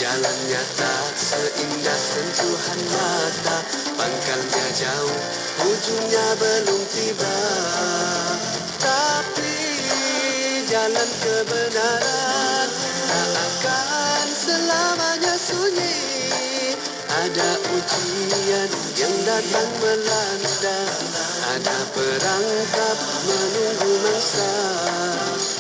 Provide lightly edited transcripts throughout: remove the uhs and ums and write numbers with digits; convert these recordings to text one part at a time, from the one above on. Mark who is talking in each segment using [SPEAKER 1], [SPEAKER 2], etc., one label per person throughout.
[SPEAKER 1] Jalannya tak seindah sentuhan mata, pangkalnya jauh, ujungnya belum tiba. Tapi jalan kebenaran tak akan selamanya sunyi. Ada ujian yang datang melanda, ada perangkap menunggu mangsa.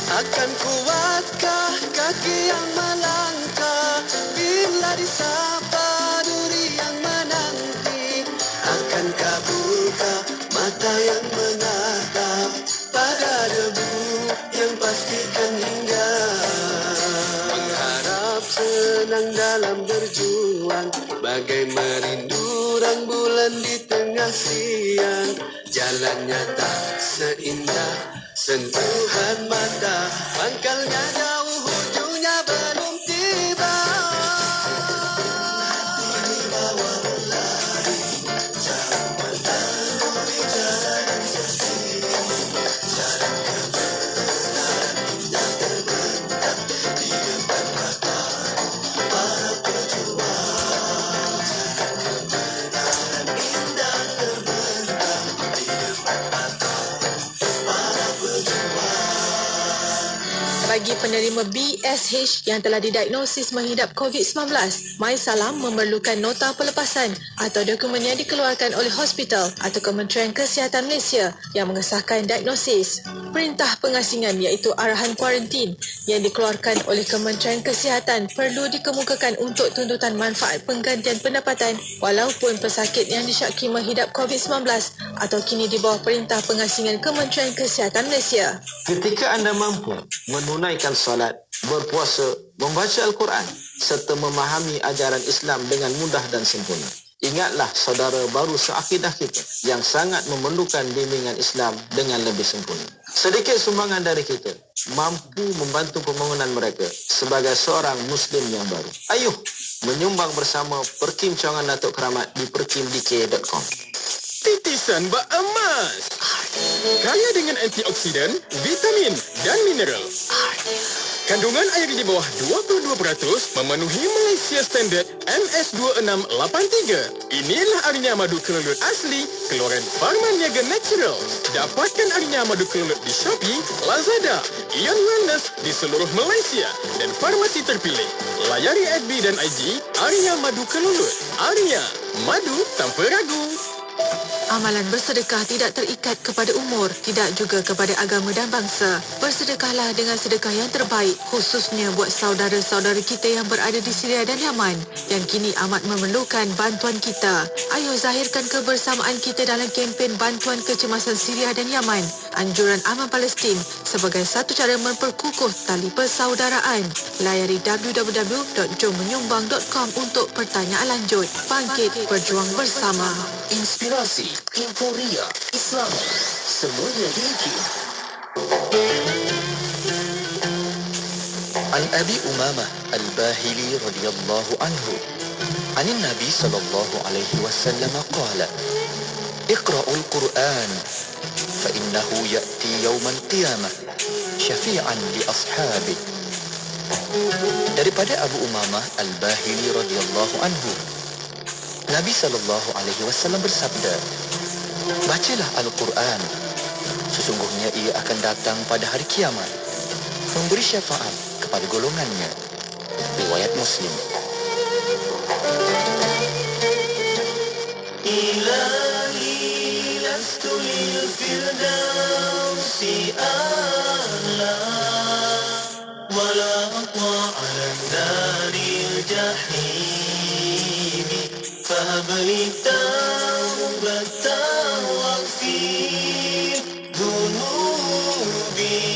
[SPEAKER 1] Akan kuatkah kaki yang melangkah bila disapa duri yang menanti? Akankah buka mata yang menatap pada debu yang pastikan hingga? Mengharap senang dalam berjuang, bagai merindu rembulan di tengah siang. Jalannya tak seindah sentuhan mata, pangkalnya jauh, ujungnya belum tiba. Ini bawa lari, jauh melalui jalan yang sepi. Jalan kebenaran yang terbentang di depan mata para pejuang. Jalan kebenaran indah terbentang di depan mata para pejuang.
[SPEAKER 2] Bagi penerima BSH yang telah didiagnosis mengidap COVID-19, MySalam memerlukan nota pelepasan atau dokumen yang dikeluarkan oleh hospital atau Kementerian Kesihatan Malaysia yang mengesahkan diagnosis. Perintah pengasingan iaitu arahan kuarantin yang dikeluarkan oleh Kementerian Kesihatan perlu dikemukakan untuk tuntutan manfaat penggantian pendapatan walaupun pesakit yang disyaki menghidap COVID-19 atau kini di bawah perintah pengasingan Kementerian Kesihatan Malaysia.
[SPEAKER 3] Ketika anda mampu menunaikan solat, berpuasa, membaca Al-Quran serta memahami ajaran Islam dengan mudah dan sempurna, ingatlah saudara baru seakidah kita yang sangat memerlukan bimbingan Islam dengan lebih sempurna. Sedikit sumbangan dari kita mampu membantu pembangunan mereka sebagai seorang Muslim yang baru. Ayuh menyumbang bersama Perkim Cawangan Datuk Keramat di perkimdk.com.
[SPEAKER 4] Titisan bak emas, kaya dengan antioksidan, vitamin dan mineral. Kandungan air di bawah 22% memenuhi Malaysia Standard MS2683. Inilah Arnya Madu Kelulut asli keluaran Pharmaniaga Natural. Dapatkan Arnya Madu Kelulut di Shopee, Lazada, Ion Wellness di seluruh Malaysia dan farmasi terpilih. Layari FB dan IG Arnya Madu Kelulut. Arnya, madu tanpa ragu.
[SPEAKER 2] Amalan bersedekah tidak terikat kepada umur, tidak juga kepada agama dan bangsa. Bersedekahlah dengan sedekah yang terbaik, khususnya buat saudara-saudara kita yang berada di Syria dan Yaman yang kini amat memerlukan bantuan kita. Ayo zahirkan kebersamaan kita dalam kempen bantuan kecemasan Syria dan Yaman. Anjuran Aman Palestin sebagai satu cara memperkukuh tali persaudaraan. Layari www.jommenyumbang.com untuk pertanyaan lanjut. Bangkit berjuang bersama.
[SPEAKER 5] Inspirasi, euforia, Islam, semuanya diuji. An Abi Umamah Al-Bahili radhiyallahu anhu, an Nabi sallallahu alaihi wasallam qala, Iqra'ul Qur'an, fa innahu ya'ti yawmal qiyamah syafi'an li ashabi. Daripada Abu Umamah Al-Bahili radhiyallahu anhu, Nabi SAW bersabda, bacalah Al-Quran, sesungguhnya ia akan datang pada hari kiamat, memberi syafaat kepada golongannya. Riwayat Muslim. Ilahi lastu lil firdausi a'la, wala aqwa ala naril jahim. فهب لي توبة واغفر ذنوبي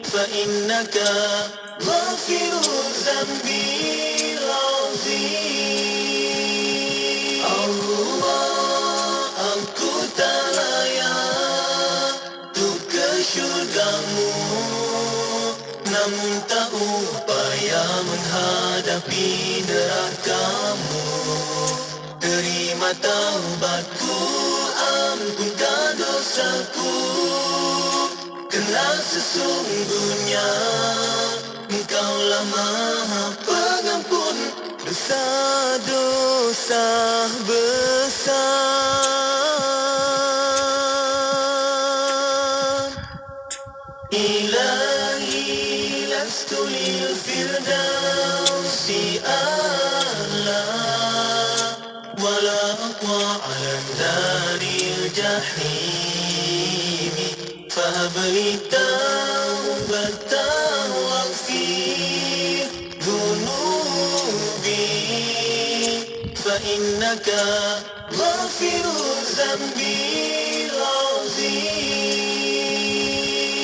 [SPEAKER 5] فإنك غافر الذنب العظيم. Allah, aku tak layak untuk ke syurgamu, namun tak upaya menghadapi nerakamu. Terima taubatku, ampunkan dosaku, kerana sesungguhnya Engkaulah Maha Pengampun.
[SPEAKER 1] dosa-dosa besar. Ilahi lastu lil firdausi a'la wala aqwa 'ala naril jahim fahab li taubatan waghfir dhunubi fa innaka ghafiruz zambil azim.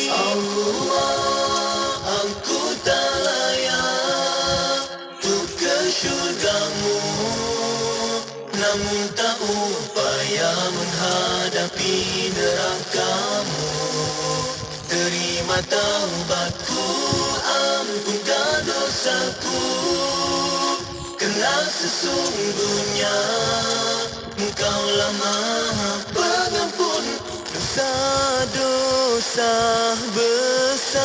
[SPEAKER 1] Allah, aku tak layak untuk ke syurgamu, namun tak upaya menghadapi nerakamu. Terima taubatku, ampunkan dosaku, kerana sesungguhnya Engkaulah Maha Pengampun dosa-dosa besar.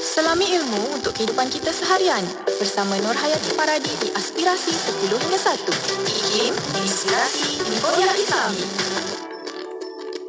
[SPEAKER 6] Selami ilmu untuk kehidupan kita seharian bersama Nur Hayati Paradi di Aspirasi 10 hingga 1. IKIM, Inspirasi Inforia Islami.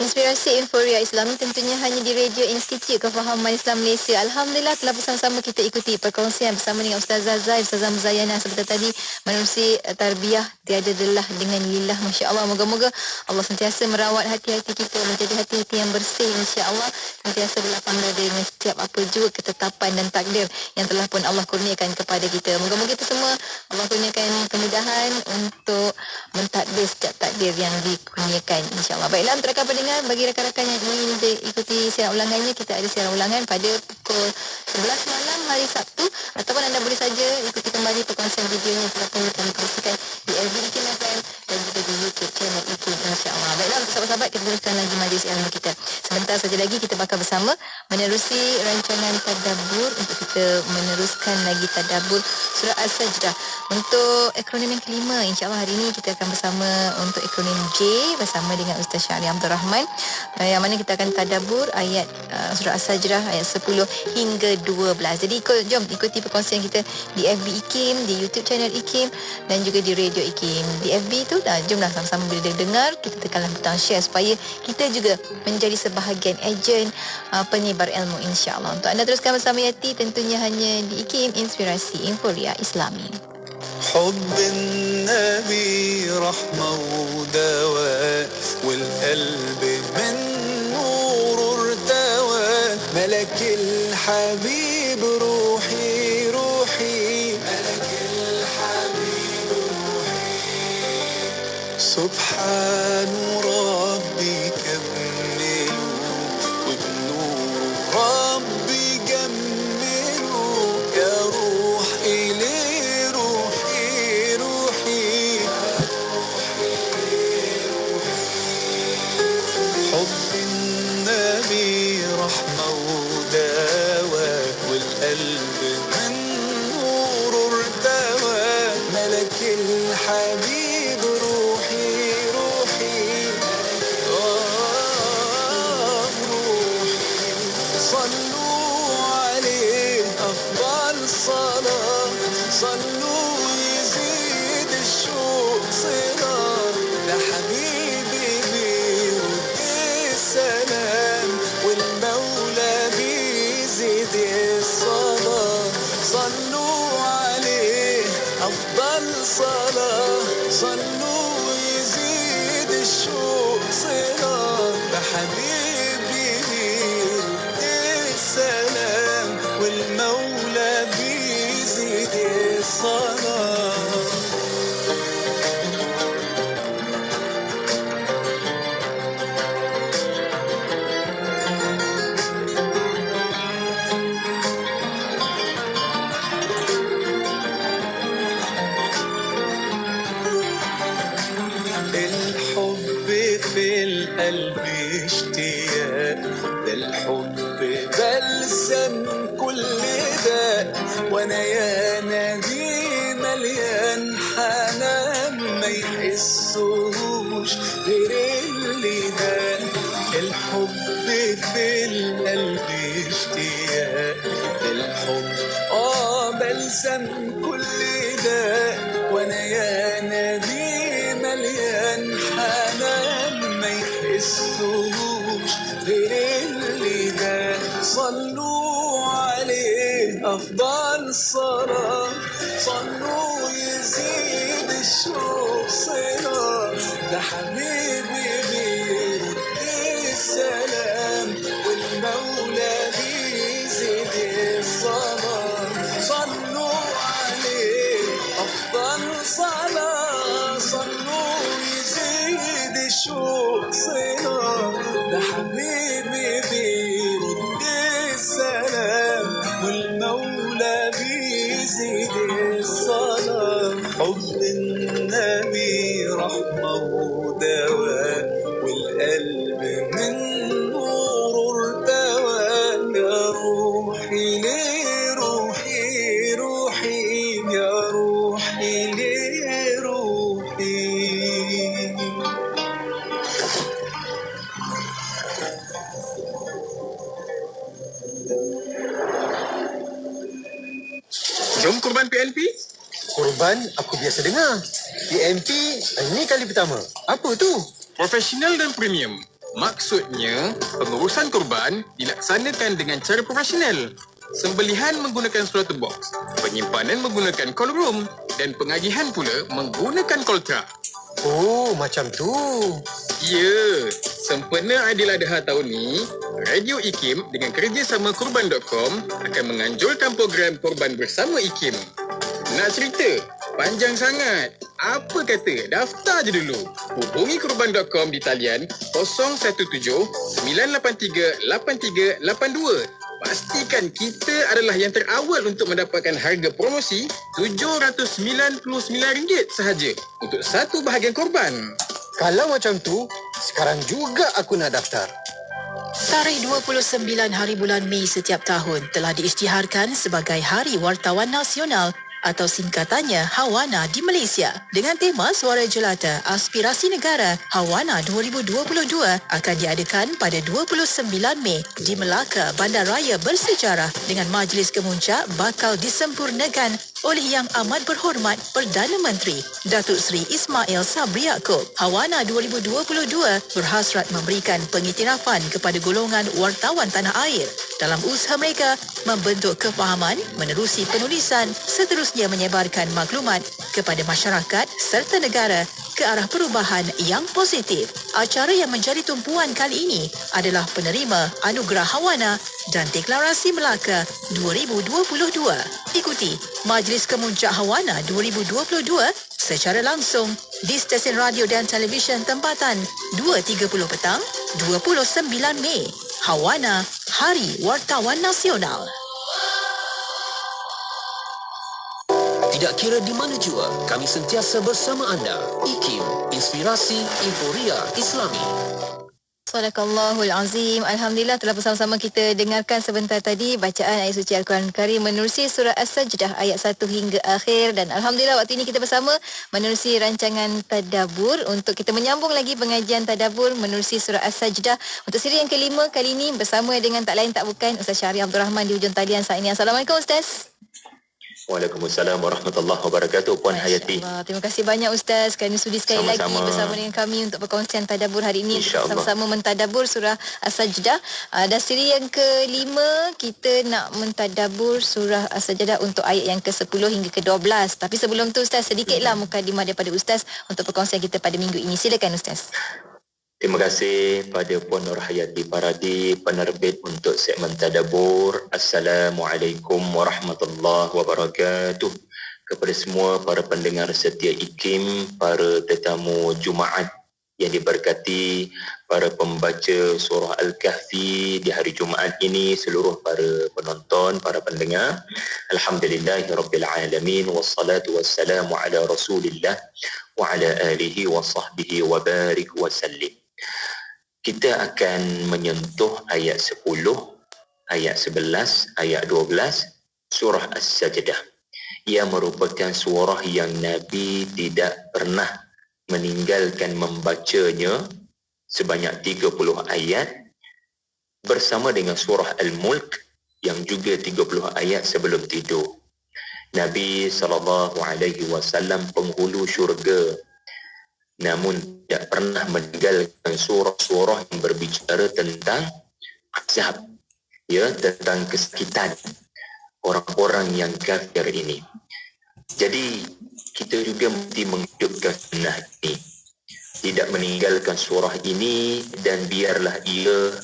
[SPEAKER 7] Inspirasi Inforia Islami tentunya hanya di Radio Institut Kefahaman Islam Malaysia. Alhamdulillah telah bersama-sama kita ikuti perkongsian bersama dengan Ustazah Zai, Ustazah Muzayana sebentar tadi menerusi tarbiyah tiada delah dengan lillah. Masya Allah, moga-moga Allah sentiasa merawat hati-hati kita menjadi hati-hati yang bersih, insya-Allah sentiasa berlapang dada dengan setiap apa juga ketetapan dan takdir yang telah pun Allah kurniakan kepada kita. Moga-moga kita semua Allah kurniakan kemudahan untuk mentadbir setiap takdir yang dikurniakan, insya-Allah. Baiklah, untuk rakan pendengar, bagi rakan-rakan yang ingin ikuti siaran ulangannya, kita ada siaran ulangan pada pukul 11 malam hari Sabtu, ataupun anda boleh saja ikuti kembali perkongsian video yang telah pun kami kongsikan di FB IKIM FM dan juga di YouTube channel IKIM, insya-Allah. Baiklah, untuk sahabat-sahabat, kita teruskan lagi majlis ilmu kita. Sebentar saja lagi kita bakal bersama menerusi rancangan tadabbur untuk kita meneruskan lagi tadabbur surah As-Sajdah. Untuk akronim yang kelima, insya-Allah hari ini kita akan bersama untuk akronim J bersama dengan Ustaz Syahri Abdul Rahman, yang mana kita akan tadabbur ayat surah As-Sajdah ayat 10 hingga 12. Jadi jom ikuti perkongsian kita di FB IKIM, di YouTube channel IKIM dan juga di radio IKIM. Di FB tu jomlah sama-sama bila dengar, kita tekanlah butang share supaya kita juga menjadi sebahagian ejen penyebar ilmu, insya-Allah. Untuk anda teruskan bersama Yati tentunya hanya di IKIM, Inspirasi Inforia Islami.
[SPEAKER 1] حب النبي رحمة ودواء والقلب من نور ارتوى ملك الحبيب روحي روحي ملك الحبيب روحي سبحان ربي كمله وبنور ربي جمله يا روح إليه رحمة ودواء والقلب من نور ارتوى ملك الحبيب روحي روحي روحي صلوا عليه أفضل صلاة صلوا يزيد الشوق صلاة لحبيبي بيرد السلام والمولى بيزيد الصلاة صلوا عليه أفضل صلاة صلوا يزيد الشوق صلاة بحبيبي بيرد السلام والمولى بيزيد الصلاة. القلب اشتياق ده الحب بلسم كل داء وانا يا نبي مليان حنان ما يحسوش غير اللي ده الحب في القلب اشتياق الحب بلسم كل داء وانا يا نبي مليان حنان ما يحسوش غير اللي ده صلوا عليه افضل صلاة صلوا يزيد الشوق صلاة ده حبيبي بيرد السلام والمولى بيزيد الصلاة صلوا عليه أفضل صلاة صلوا يزيد الشوق صلاة ده حبيبي بيرد السلام والمولى بيزيد الصلاة حب النبي رحمة ودواء والقلب من نور ارتوى يا روحي ليه روحي روحي يا روحي ليه روحي.
[SPEAKER 4] Jom kurban PLP.
[SPEAKER 8] Korban aku biasa dengar. PMP ini kali pertama. Apa tu?
[SPEAKER 4] Profesional dan premium. Maksudnya, pengurusan kurban dilaksanakan dengan cara profesional. Sembelihan menggunakan slaughter box, penyimpanan menggunakan cold room dan pengagihan pula menggunakan cold truck.
[SPEAKER 8] Oh, macam tu.
[SPEAKER 4] Ya, sempena Aidiladha tahun ni, Radio IKIM dengan kerjasama Kurban.com akan menganjurkan program Kurban bersama IKIM. Nak cerita? Panjang sangat. Apa kata? Daftar je dulu. Hubungi Kurban.com di talian 017-983-8382. Pastikan kita adalah yang terawal untuk mendapatkan harga promosi RM799 sahaja untuk satu bahagian korban.
[SPEAKER 8] Kalau macam tu, sekarang juga aku nak daftar.
[SPEAKER 2] Tarikh 29 hari bulan Mei setiap tahun telah diisytiharkan sebagai Hari Wartawan Nasional atau singkatannya HAWANA di Malaysia. Dengan tema Suara Jelata Aspirasi Negara, HAWANA 2022 akan diadakan pada 29 Mei di Melaka, Bandaraya Bersejarah dengan majlis kemuncak bakal disempurnakan oleh Yang Amat Berhormat Perdana Menteri Datuk Seri Ismail Sabri Yaakob. HAWANA 2022 berhasrat memberikan pengiktirafan kepada golongan wartawan tanah air dalam usaha mereka membentuk kefahaman, menerusi penulisan, seterusnya menyebarkan maklumat kepada masyarakat serta negara ke arah perubahan yang positif. Acara yang menjadi tumpuan kali ini adalah penerima Anugerah HAWANA dan Deklarasi Melaka 2022. Ikuti Majlis Kemuncak HAWANA 2022 secara langsung di stesen radio dan televisyen tempatan 2.30 petang 29 Mei. HAWANA, Hari Wartawan Nasional.
[SPEAKER 9] Tidak kira di mana jua, kami sentiasa bersama anda. IKIM, Inspirasi Inforia Islami.
[SPEAKER 7] Sadaqallahul Azim. Alhamdulillah telah bersama-sama kita dengarkan sebentar tadi bacaan ayat suci Al-Quran Karim menerusi surah As-Sajdah ayat 1 hingga akhir, dan alhamdulillah waktu ini kita bersama menerusi rancangan tadabbur untuk kita menyambung lagi pengajian tadabbur menerusi surah As-Sajdah untuk siri yang kelima kali ini bersama dengan tak lain tak bukan Ustaz Syahri Abdul Rahman di hujung talian saat ini. Assalamualaikum Ustaz.
[SPEAKER 5] Waalaikumsalam warahmatullahi wabarakatuh. Puan Hayati.
[SPEAKER 7] Terima kasih banyak Ustaz kerana sudi sekali
[SPEAKER 5] Sama-sama.
[SPEAKER 7] lagi bersama dengan kami untuk perkongsian tadabbur hari ini.
[SPEAKER 5] InsyaAllah.
[SPEAKER 7] Sama-sama mentadabbur surah As-Sajdah. Dan siri yang kelima kita nak mentadabbur surah As-Sajdah untuk ayat yang ke-10 hingga ke-12. Tapi sebelum tu Ustaz, sedikitlah mukadimah daripada Ustaz untuk perkongsian kita pada minggu ini. Silakan Ustaz.
[SPEAKER 5] Terima kasih pada Puan Nur Hayati Paradi, penerbit untuk segmen tadabbur. Assalamualaikum warahmatullahi wabarakatuh. Kepada semua para pendengar setia IKIM, para tetamu Jumaat yang diberkati, para pembaca surah Al-Kahfi di hari Jumaat ini, seluruh para penonton, para pendengar. Alhamdulillahirrabbilalamin, wassalatu wassalamu ala rasulillah wa ala alihi wa sahbihi wa barik wa sallim. Kita akan menyentuh ayat 10, ayat 11, ayat 12 surah As-Sajdah. Ia merupakan surah yang Nabi tidak pernah meninggalkan membacanya
[SPEAKER 10] sebanyak 30 ayat bersama dengan surah Al-Mulk yang juga 30 ayat sebelum tidur. Nabi SAW penghulu syurga, namun tidak pernah meninggalkan surah-surah yang berbicara tentang azab, ya, tentang kesakitan orang-orang yang kafir ini. Jadi kita juga mesti menghidupkan sunnah ini, tidak meninggalkan surah ini, dan biarlah ia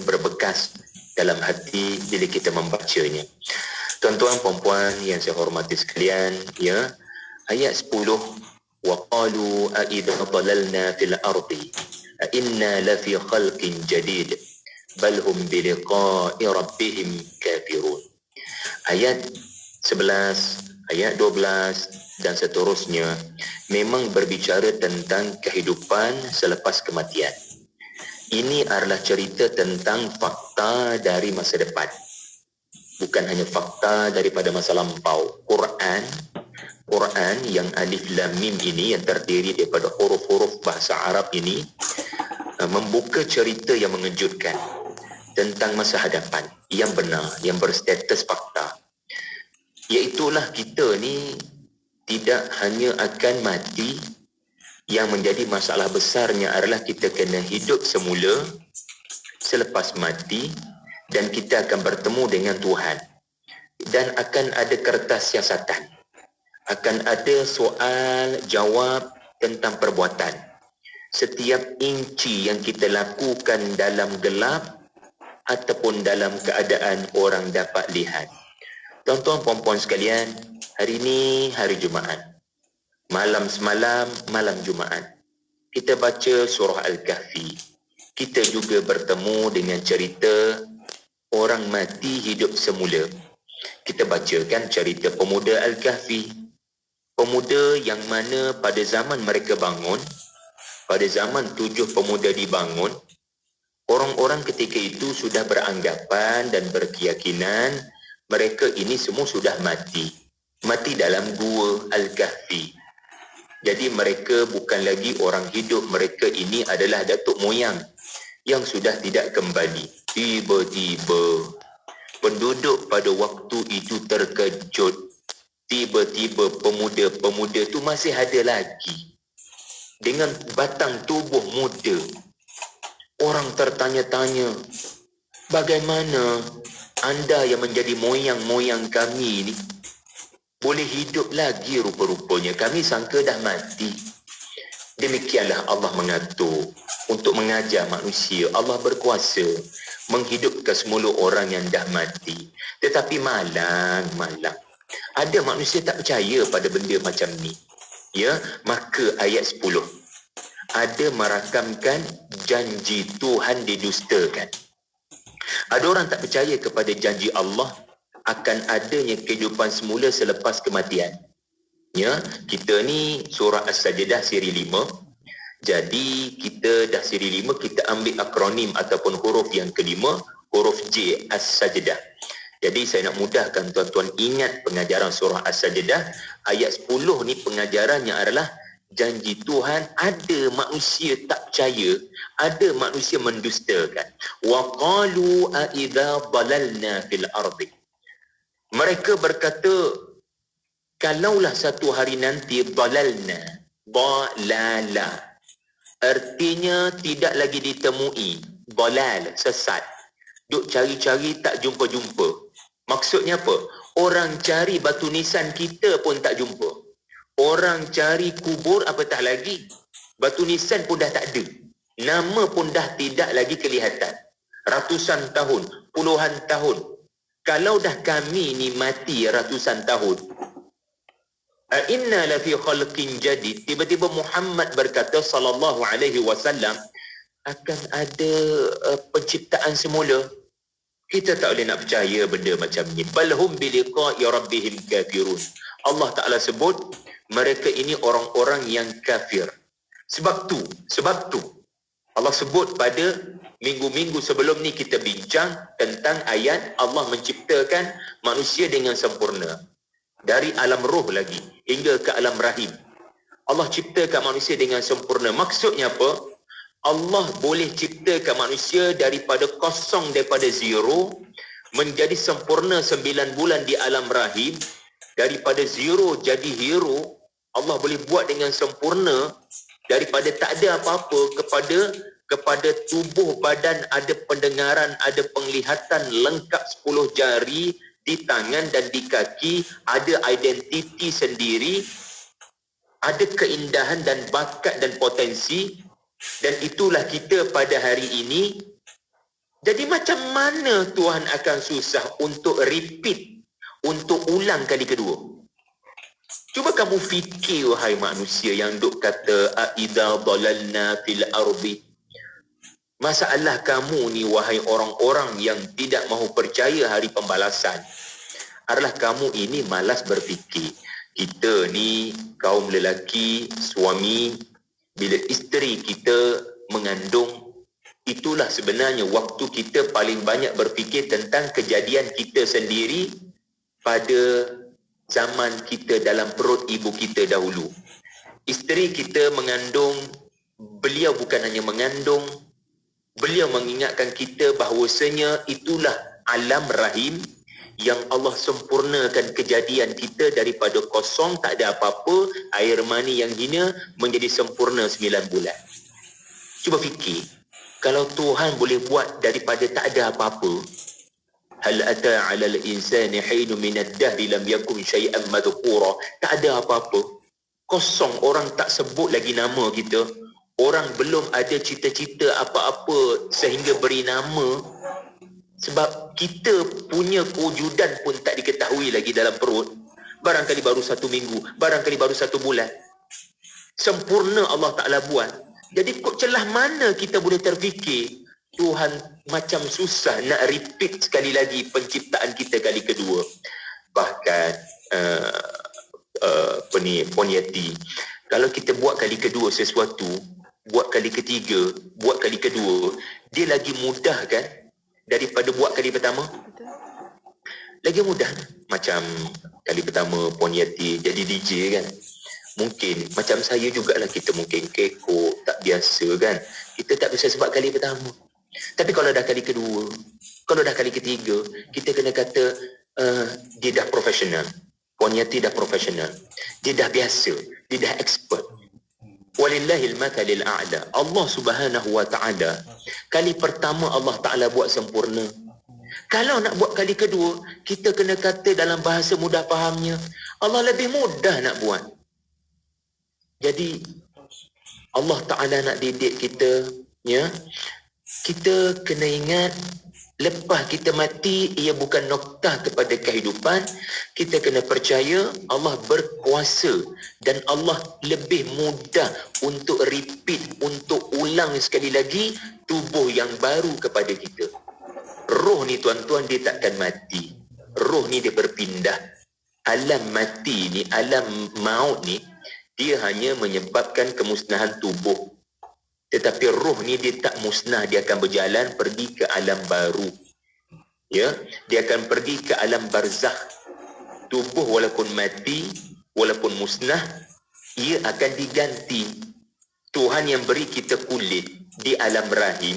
[SPEAKER 10] berbekas dalam hati bila kita membacanya. Tuan-tuan puan-puan yang saya hormati sekalian, ya, ayat 10, wa qalu a idza dhalalna fil ardi a inna la fi khalqin jadid bal hum bi liqa'i rabbihim kafirun. Ayat 11, ayat 12 dan seterusnya memang berbicara tentang kehidupan selepas kematian. Ini adalah cerita tentang fakta dari masa depan, bukan hanya fakta daripada masa lampau. Quran yang alif lam mim ini, yang terdiri daripada huruf-huruf bahasa Arab ini, membuka cerita yang mengejutkan tentang masa hadapan yang benar, yang berstatus fakta. Iaitulah kita ni tidak hanya akan mati, yang menjadi masalah besarnya adalah kita kena hidup semula selepas mati, dan kita akan bertemu dengan Tuhan, dan akan ada kertas siasatan, akan ada soal jawab tentang perbuatan. Setiap inci yang kita lakukan dalam gelap ataupun dalam keadaan orang dapat lihat. Tuan-tuan puan-puan sekalian, hari ini hari Jumaat. Malam semalam, malam Jumaat, kita baca surah Al-Kahfi. Kita juga bertemu dengan cerita orang mati hidup semula. Kita bacakan cerita pemuda Al-Kahfi. Pemuda yang mana pada zaman mereka bangun, pada zaman 7 pemuda dibangun, orang-orang ketika itu sudah beranggapan dan berkeyakinan mereka ini semua sudah mati. Mati dalam gua Al-Kahfi. Jadi mereka bukan lagi orang hidup, mereka ini adalah datuk moyang yang sudah tidak kembali. Tiba-tiba penduduk pada waktu itu terkejut. Tiba-tiba pemuda-pemuda itu masih ada lagi dengan batang tubuh muda. Orang tertanya-tanya, bagaimana anda yang menjadi moyang-moyang kami ini boleh hidup lagi rupa-rupanya? Kami sangka dah mati. Demikianlah Allah mengatur untuk mengajar manusia. Allah berkuasa menghidupkan semula orang yang dah mati. Tetapi malang ada manusia tak percaya pada benda macam ni. Ya, maka ayat 10 ada merakamkan janji Tuhan didustakan. Ada orang tak percaya kepada janji Allah akan adanya kehidupan semula selepas kematian. Ya, kita ni surah As-Sajdah siri 5. Jadi kita dah siri 5, kita ambil akronim ataupun huruf yang kelima, huruf J, As-Sajdah. Jadi saya nak mudahkan tuan-tuan ingat pengajaran surah As-Sajdah. Ayat 10 ni pengajarannya adalah janji Tuhan. Ada manusia tak percaya, ada manusia mendustakan. Wa qalu a idza dhalalna fil ardi. Mereka berkata, kalaulah satu hari nanti dhalalna, dhalala, artinya tidak lagi ditemui. Dhalal, sesat. Duk cari-cari tak jumpa-jumpa. Maksudnya apa? Orang cari batu nisan kita pun tak jumpa. Orang cari kubur apatah lagi, batu nisan pun dah tak ada. Nama pun dah tidak lagi kelihatan. Ratusan tahun, puluhan tahun. Kalau dah kami ni mati ratusan tahun, inna la fi khalqin jadid, tiba-tiba Muhammad berkata sallallahu alaihi wasallam akan ada penciptaan semula. Kita tak boleh nak percaya benda macam ni. Balhum bi liqa'i rabbihim kafirun. Allah Taala sebut mereka ini orang-orang yang kafir. Sebab tu Allah sebut pada minggu-minggu sebelum ni kita bincang tentang ayat Allah menciptakan manusia dengan sempurna. Dari alam roh lagi hingga ke alam rahim. Allah ciptakan manusia dengan sempurna. Maksudnya apa? Allah boleh ciptakan manusia daripada kosong, daripada zero, menjadi sempurna 9 bulan di alam rahim. Daripada zero jadi hero, Allah boleh buat dengan sempurna. Daripada tak ada apa-apa kepada tubuh badan ada pendengaran, ada penglihatan, lengkap 10 jari di tangan dan di kaki, ada identiti sendiri, ada keindahan dan bakat dan potensi, dan itulah kita pada hari ini. Jadi macam mana Tuhan akan susah untuk repeat, untuk ulang kali kedua? Cuba kamu fikir, wahai manusia yang duk kata aidza dalalna fil ardi. Masalah kamu ni, wahai orang-orang yang tidak mahu percaya hari pembalasan, adalah kamu ini malas berfikir. Kita ni kaum lelaki, suami, bila isteri kita mengandung, itulah sebenarnya waktu kita paling banyak berfikir tentang kejadian kita sendiri pada zaman kita dalam perut ibu kita dahulu. Isteri kita mengandung, beliau bukan hanya mengandung, beliau mengingatkan kita bahawasanya itulah alam rahim yang Allah sempurnakan kejadian kita daripada kosong, tak ada apa-apa, air mani yang hina menjadi sempurna 9 bulan. Cuba fikir, kalau Tuhan boleh buat daripada tak ada apa-apa, hal ata 'alal insani hinun minad dahri lam yakun syai'an madhkura, tak ada apa-apa, kosong, orang tak sebut lagi nama kita. Orang belum ada cita-cita apa-apa sehingga beri nama, sebab kita punya kewujudan pun tak diketahui lagi dalam perut. Barangkali baru 1 minggu, barangkali baru 1 bulan. Sempurna Allah Ta'ala buat. Jadi kok celah mana kita boleh terfikir Tuhan macam susah nak repeat sekali lagi penciptaan kita kali kedua. Bahkan Puan Yati, kalau kita buat kali kedua sesuatu, buat kali ketiga, buat kali kedua, dia lagi mudah kan daripada buat kali pertama? Lagi mudah. Macam kali pertama Puan Yati jadi DJ kan, mungkin macam saya jugalah, kita mungkin kekok, tak biasa kan, kita tak bisa sebab kali pertama. Tapi kalau dah kali kedua, kalau dah kali ketiga, kita kena kata dia dah profesional. Puan Yati dah profesional, dia dah biasa, dia dah expert. Walillahil mathalil a'la. Allah Subhanahu wa ta'ala, kali pertama Allah Ta'ala buat sempurna. Kalau nak buat kali kedua, kita kena kata dalam bahasa mudah fahamnya, Allah lebih mudah nak buat. Jadi Allah Ta'ala nak didik kita, ya, kita kena ingat, lepas kita mati, ia bukan noktah kepada kehidupan. Kita kena percaya Allah berkuasa dan Allah lebih mudah untuk repeat, untuk ulang sekali lagi tubuh yang baru kepada kita. Roh ni tuan-tuan, dia takkan mati. Roh ni dia berpindah. Alam mati ni, alam maut ni, dia hanya menyebabkan kemusnahan tubuh. Tetapi roh ni dia tak musnah, dia akan berjalan pergi ke alam baru. Ya, dia akan pergi ke alam barzakh. Tubuh walaupun mati, walaupun musnah, ia akan diganti. Tuhan yang beri kita kulit di alam rahim,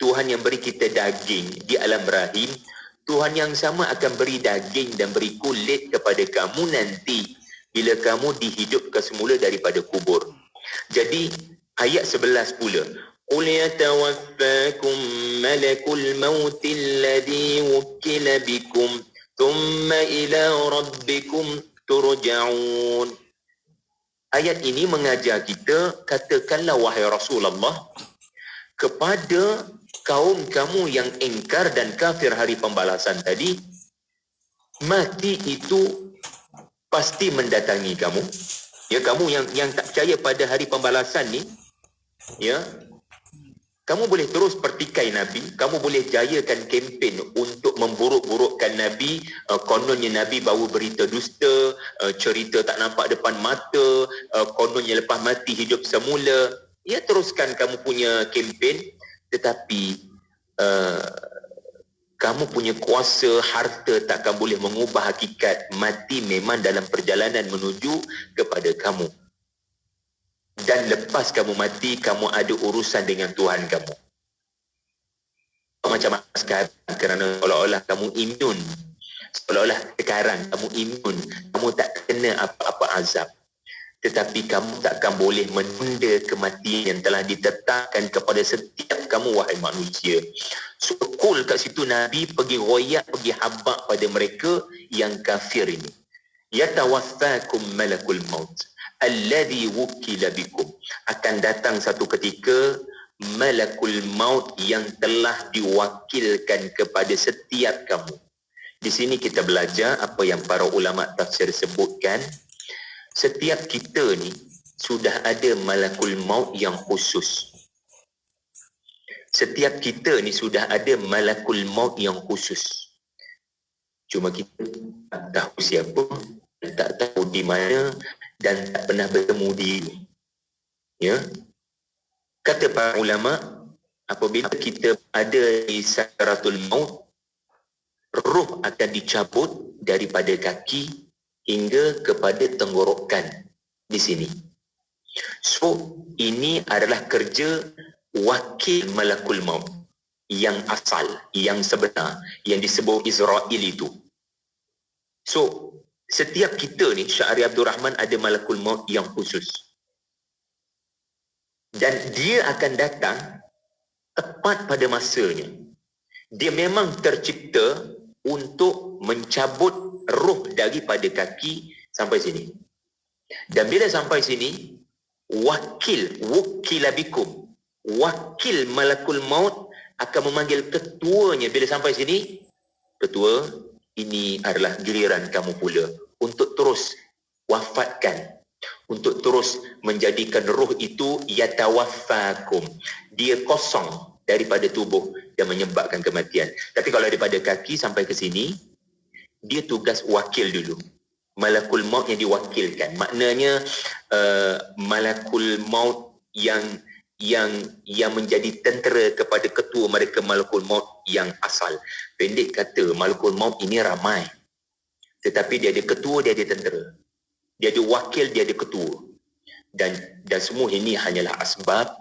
[SPEAKER 10] Tuhan yang beri kita daging di alam rahim, Tuhan yang sama akan beri daging dan beri kulit kepada kamu nanti bila kamu dihidupkan semula daripada kubur. Jadi ayat 11 pula, qul yatawaffakum malakul maut alladhi wukkila bikum thumma ila rabbikum turja'un. Ayat ini mengajar kita, katakanlah wahai Rasulullah kepada kaum kamu yang ingkar dan kafir hari pembalasan tadi, mati itu pasti mendatangi kamu. Ya, kamu yang tak percaya pada hari pembalasan ni, ya, kamu boleh terus pertikai Nabi, kamu boleh jayakan kempen untuk memburuk-burukkan Nabi, kononnya Nabi bawa berita dusta, cerita tak nampak depan mata, kononnya lepas mati hidup semula. Ya, teruskan kamu punya kempen, tetapi kamu punya kuasa harta takkan boleh mengubah hakikat. Mati memang dalam perjalanan menuju kepada kamu. Dan lepas kamu mati, kamu ada urusan dengan Tuhan kamu. Macam sekarang, kerana seolah-olah kamu imun. Seolah-olah sekarang kamu imun. Kamu tak kena apa-apa azab. Tetapi kamu takkan boleh menunda kematian yang telah ditetapkan kepada setiap kamu, wahai manusia. So, cool kat situ Nabi pergi royak, pergi habak pada mereka yang kafir ini. Yatawaffakum malakul maut alladhi wukila bikum. Akan datang satu ketika malakul maut yang telah diwakilkan kepada setiap kamu. Di sini kita belajar apa yang para ulama tafsir sebutkan. Setiap kita ni sudah ada malakul maut yang khusus. Setiap kita ni sudah ada malakul maut yang khusus. Cuma kita tak tahu siapa, tak tahu di mana dan tak pernah bertemu dia. Ya. Kata para ulama, apabila kita ada di sakaratul maut, roh akan dicabut daripada kaki hingga kepada tenggorokan di sini. So, ini adalah kerja wakil malakul maut yang asal, yang sebenar, yang disebut Israel itu. So, setiap kita ni, Syahri Abdul Rahman ada malakul maut yang khusus. Dan dia akan datang tepat pada masanya. Dia memang tercipta untuk mencabut roh daripada kaki sampai sini. Dan bila sampai sini, wukilabikum, wakil malakul maut akan memanggil ketuanya. Bila sampai sini, ketua, ini adalah giliran kamu pula untuk terus wafatkan, untuk terus menjadikan roh itu yatawaffakum. Dia kosong daripada tubuh dan menyebabkan kematian. Tapi kalau daripada kaki sampai ke sini, dia tugas wakil dulu. Malakul maut yang diwakilkan. Maknanya malakul maut yang menjadi tentera kepada ketua mereka, malakul maut yang asal. Pendek kata, malakul maut ini ramai. Tetapi dia ada ketua, dia ada tentera. Dia ada wakil, dia ada ketua. Dan semua ini hanyalah asbab,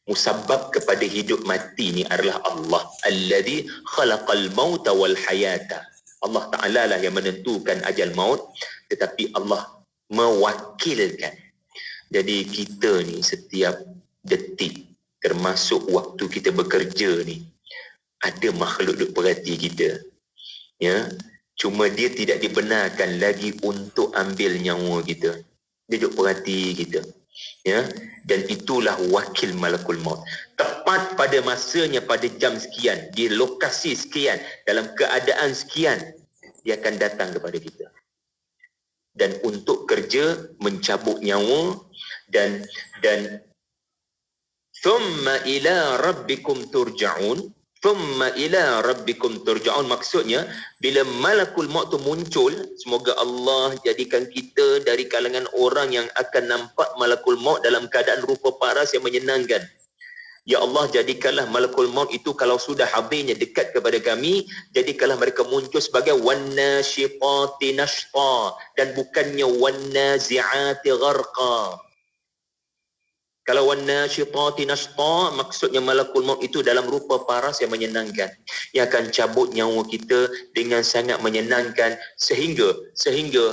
[SPEAKER 10] musabbab kepada hidup mati ni adalah Allah. Alladhi khalaqal mauta wal hayata. Allah Ta'ala lah yang menentukan ajal maut, tetapi Allah mewakilkan. Jadi kita ni setiap detik, termasuk waktu kita bekerja ni, ada makhluk duk perhati kita. Ya, cuma dia tidak dibenarkan lagi untuk ambil nyawa kita. Dia duk perhati kita. Ya, dan itulah wakil malakul maut. Tepat pada masanya, pada jam sekian, di lokasi sekian, dalam keadaan sekian, dia akan datang kepada kita. Dan untuk kerja mencabut nyawa dan thumma ila rabbikum turja'un. Thumma ila rabbikum turja'un, maksudnya bila malakul maut tu muncul, semoga Allah jadikan kita dari kalangan orang yang akan nampak malakul maut dalam keadaan rupa paras yang menyenangkan. Ya Allah, jadikanlah malakul maut itu kalau sudah hadirnya dekat kepada kami, jadikanlah mereka muncul sebagai wannashitati nashta dan bukannya wannazi'ati gharqa. Kalau wannashitati nashta, maksudnya malakul maut itu dalam rupa paras yang menyenangkan, yang akan cabut nyawa kita dengan sangat menyenangkan, sehingga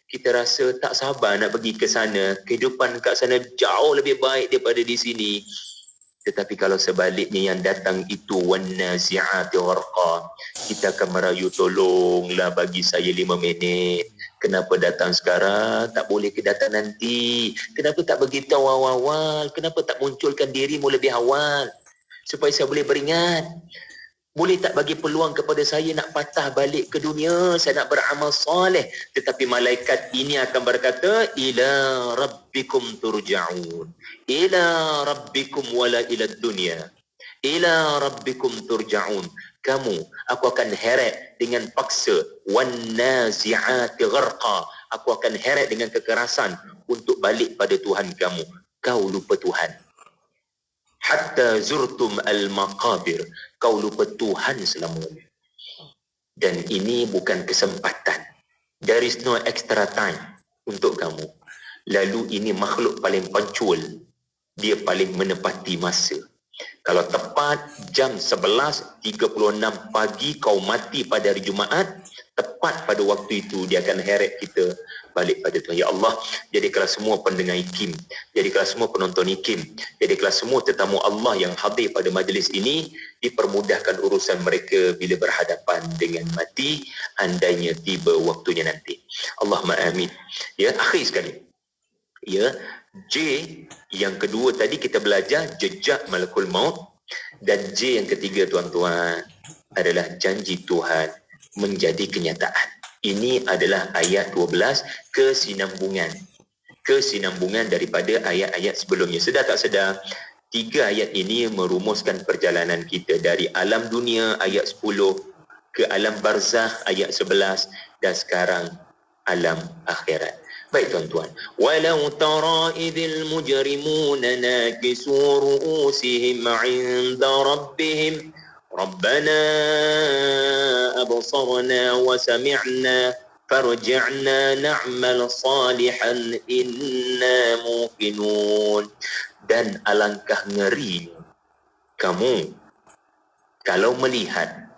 [SPEAKER 10] kita rasa tak sabar nak pergi ke sana. Kehidupan kat sana jauh lebih baik daripada di sini. Tetapi kalau sebaliknya yang datang itu wannazi'ati gharqa, kita akan merayu, tolonglah bagi saya 5 minit. Kenapa datang sekarang? Tak boleh ke datang nanti? Kenapa tak beritahu awal-awal? Kenapa tak munculkan dirimu lebih awal? Supaya saya boleh beringat. Boleh tak bagi peluang kepada saya nak patah balik ke dunia? Saya nak beramal soleh. Tetapi malaikat ini akan berkata, ila rabbikum turja'un. Ila rabbikum wala ila dunia. Ila rabbikum turja'un. Kamu, aku akan heret dengan paksa. Wannazi'ati gharqa. Aku akan heret dengan kekerasan untuk balik pada Tuhan kamu. Kau lupa Tuhan. Hatta zurtum al-maqabir. Kau lupa Tuhan selamanya. Dan ini bukan kesempatan. There is no extra time untuk kamu. Lalu ini makhluk paling pancul. dia paling menepati masa. Kalau tepat jam 11.36 pagi kau mati pada hari Jumaat, tepat pada waktu itu dia akan heret kita balik pada Tuhan. Ya Allah, jadikanlah semua pendengar IKIM, jadikanlah semua penonton IKIM, jadikanlah semua tetamu Allah yang hadir pada majlis ini dipermudahkan urusan mereka bila berhadapan dengan mati, andainya tiba waktunya nanti. Allahumma amin. Ya, akhir sekali. Ya, J yang kedua tadi kita belajar jejak malakul maut, dan J yang ketiga tuan-tuan adalah janji Tuhan menjadi kenyataan. Ini adalah ayat 12, kesinambungan daripada ayat-ayat sebelumnya. Sedar tak sedar, 3 ayat ini merumuskan perjalanan kita dari alam dunia ayat 10 ke alam barzakh ayat 11 dan sekarang alam akhirat. Baik tuan-tuan, walau tara idzil mujrimuna nakisu ru'usihim 'inda rabbihim rabbana absarna wa sami'na farji'na na'mal salihan inna muqinun. Dan alangkah ngeri kamu kalau melihat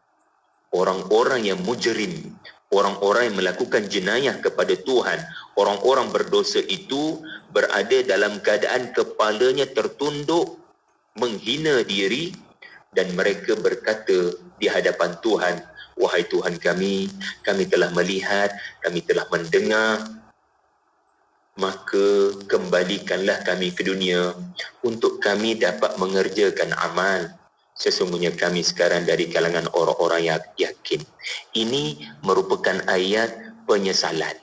[SPEAKER 10] orang-orang yang mujrim, orang-orang yang melakukan jenayah kepada Tuhan, orang-orang berdosa itu berada dalam keadaan kepalanya tertunduk, menghina diri, dan mereka berkata di hadapan Tuhan, wahai Tuhan kami telah melihat, kami telah mendengar, maka kembalikanlah kami ke dunia untuk kami dapat mengerjakan amal. Sesungguhnya kami sekarang dari kalangan orang-orang yang yakin. Ini merupakan ayat penyesalan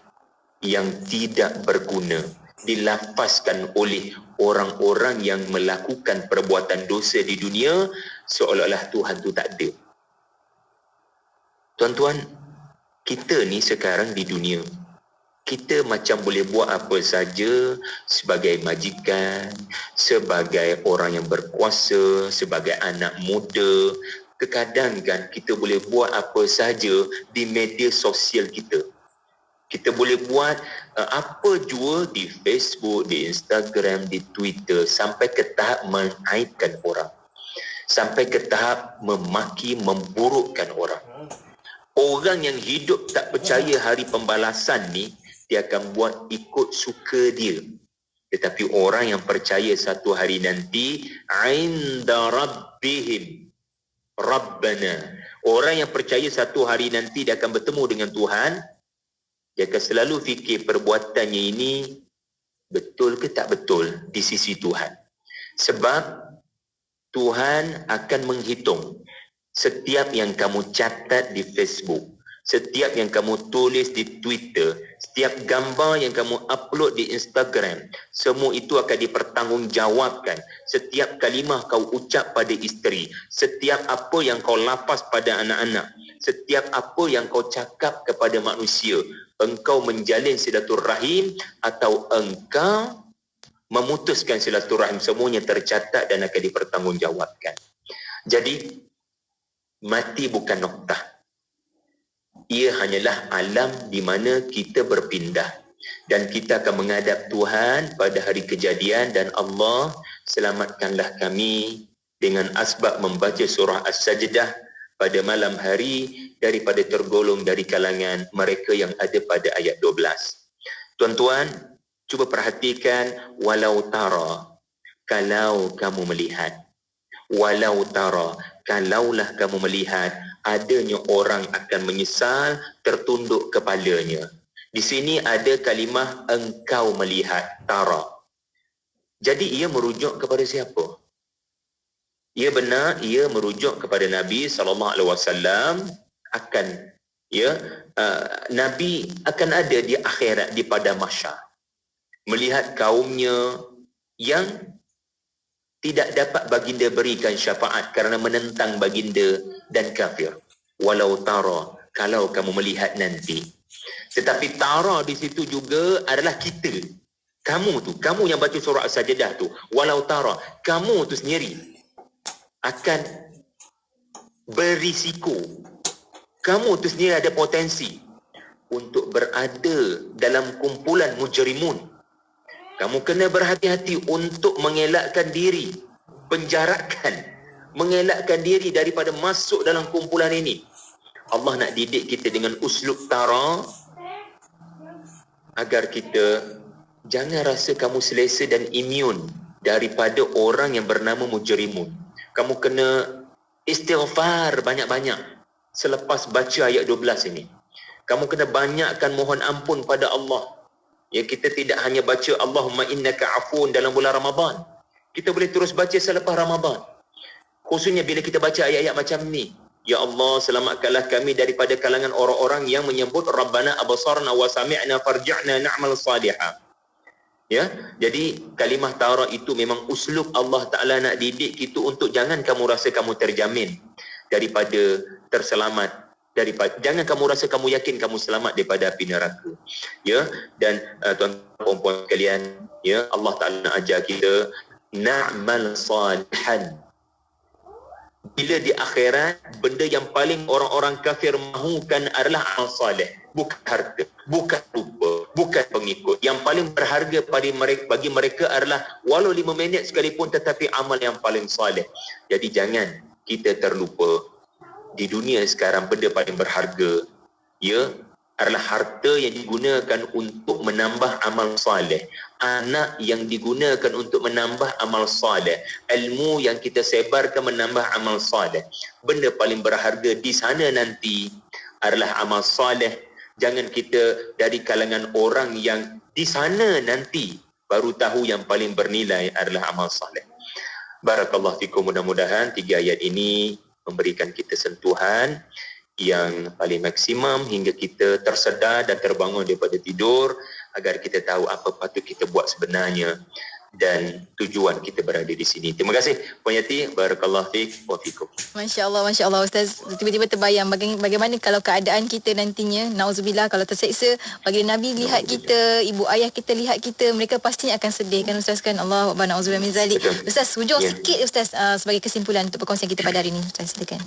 [SPEAKER 10] yang tidak berguna dilafazkan oleh orang-orang yang melakukan perbuatan dosa di dunia seolah-olah Tuhan tu tak ada. Tuan-tuan, kita ni sekarang di dunia, kita macam boleh buat apa saja sebagai majikan, sebagai orang yang berkuasa, sebagai anak muda. Terkadang kan kita boleh buat apa saja di media sosial kita. Kita boleh buat apa jua di Facebook, di Instagram, di Twitter, sampai ke tahap mengaibkan orang. Sampai ke tahap memaki, memburukkan orang. Orang yang hidup tak percaya hari pembalasan ni, dia akan buat ikut suka dia. Tetapi orang yang percaya satu hari nanti, inda rabbihim rabbana, orang yang percaya satu hari nanti dia akan bertemu dengan Tuhan, dia akan selalu fikir perbuatannya ini betul ke tak betul di sisi Tuhan. Sebab Tuhan akan menghitung setiap yang kamu catat di Facebook, setiap yang kamu tulis di Twitter, setiap gambar yang kamu upload di Instagram, semua itu akan dipertanggungjawabkan. Setiap kalimah kau ucap pada isteri, setiap apa yang kau lapas pada anak-anak, setiap apa yang kau cakap kepada manusia, engkau menjalin silaturahim atau engkau memutuskan silaturahim, semuanya tercatat dan akan dipertanggungjawabkan. Jadi, mati bukan noktah. Ia hanyalah alam di mana kita berpindah dan kita akan menghadap Tuhan pada hari kejadian. Dan Allah, selamatkanlah kami dengan asbab membaca surah As-Sajdah pada malam hari daripada tergolong dari kalangan mereka yang ada pada ayat 12. Tuan-tuan, cuba perhatikan, walau tara, kalau kamu melihat, walau tara, kalaulah kamu melihat adanya orang akan menyesal tertunduk kepalanya. Di sini ada kalimah engkau melihat, tara. Jadi ia merujuk kepada siapa? Ia benar, ia merujuk kepada Nabi SAW. Nabi akan ada di akhirat, di padang mahsyar, melihat kaumnya yang tidak dapat baginda berikan syafaat kerana menentang baginda dan kafir. Walau tara, kalau kamu melihat nanti. Tetapi tara di situ juga adalah kita. Kamu tu, kamu yang baca surah As-Sajdah tu, walau tara, kamu tu sendiri akan berisiko. Kamu tu sendiri ada potensi untuk berada dalam kumpulan mujrimun. Kamu kena berhati-hati untuk mengelakkan diri, mengelakkan diri daripada masuk dalam kumpulan ini. Allah nak didik kita dengan uslub tara agar kita jangan rasa kamu selesa dan imun daripada orang yang bernama mujrimun. Kamu kena istighfar banyak-banyak selepas baca ayat 12 ini. Kamu kena banyakkan mohon ampun pada Allah. Ya, kita tidak hanya baca Allahumma innaka afuun dalam bulan Ramadan. Kita boleh terus baca selepas Ramadan. Khususnya bila kita baca ayat-ayat macam ni. Ya Allah, selamatkanlah kami daripada kalangan orang-orang yang menyebut Rabbana abasarna wa sami'na farji'na na'mal salihah. Ya, jadi kalimah tara itu memang uslub Allah Ta'ala nak didik kita untuk jangan kamu rasa kamu terjamin daripada terselamat, jangan kamu rasa kamu yakin kamu selamat daripada api neraka. Ya, dan tuan-tuan puan sekalian, ya, Allah Ta'ala nak ajar kita na'mal salihan. Bila di akhirat, benda yang paling orang-orang kafir mahukan adalah amal salih, bukan harta, bukan rupa, bukan pengikut. Yang paling berharga bagi mereka adalah walau 5 minit sekalipun, tetapi amal yang paling salih. Jadi jangan kita terlupa di dunia sekarang benda paling berharga, ya, adalah harta yang digunakan untuk menambah amal salih, anak yang digunakan untuk menambah amal salih, ilmu yang kita sebarkan menambah amal salih. Benda paling berharga di sana nanti adalah amal salih. Jangan kita dari kalangan orang yang di sana nanti baru tahu yang paling bernilai adalah amal salih. Barakallahu fikum. Mudah-mudahan 3 ayat ini memberikan kita sentuhan yang paling maksimum hingga kita tersedar dan terbangun daripada tidur, agar kita tahu apa patut kita buat sebenarnya dan tujuan kita berada di sini. Terima kasih Puan Yati. Barakallahu fiik wa fikum.
[SPEAKER 6] Masya Allah Ustaz. Tiba-tiba terbayang bagaimana kalau keadaan kita nantinya, nauzubillah, kalau terseksa, bagi Nabi lihat kita, ibu ayah kita lihat kita, mereka pastinya akan sedih kan Ustaz kan. Allah Akbar, nauzubillah min zalik. Ustaz, hujung sikit Ustaz, sebagai kesimpulan untuk perkongsian kita pada hari ini. Ustaz, silakan.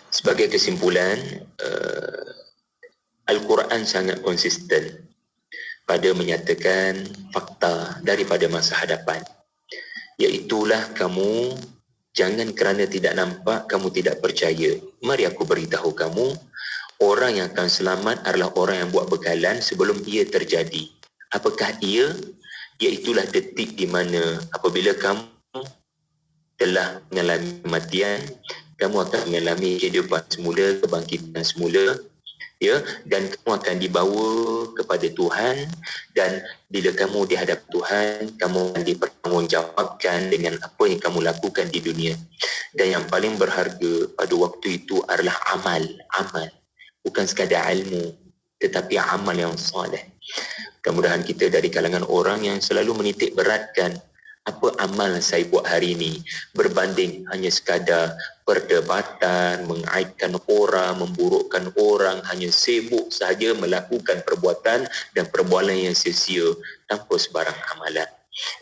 [SPEAKER 10] Sebagai kesimpulan, Al-Quran sangat konsisten pada menyatakan fakta daripada masa hadapan. Iaitulah kamu jangan kerana tidak nampak kamu tidak percaya. Mari aku beritahu kamu, orang yang akan selamat adalah orang yang buat bekalan sebelum ia terjadi. Apakah ia? Iaitulah detik di mana apabila kamu telah mengalami kematian, kamu akan mengalami kehidupan semula, kebangkitan semula, ya, dan kamu akan dibawa kepada Tuhan, dan bila kamu di hadapan Tuhan, kamu akan dipertanggungjawabkan dengan apa yang kamu lakukan di dunia. Dan yang paling berharga pada waktu itu adalah amal, bukan sekadar ilmu, tetapi amal yang soleh. Kemudahan kita dari kalangan orang yang selalu menitik beratkan apa amal saya buat hari ini, berbanding hanya sekadar perdebatan, mengaibkan orang, memburukkan orang, hanya sibuk sahaja melakukan perbuatan dan perbualan yang sia-sia tanpa sebarang amalan.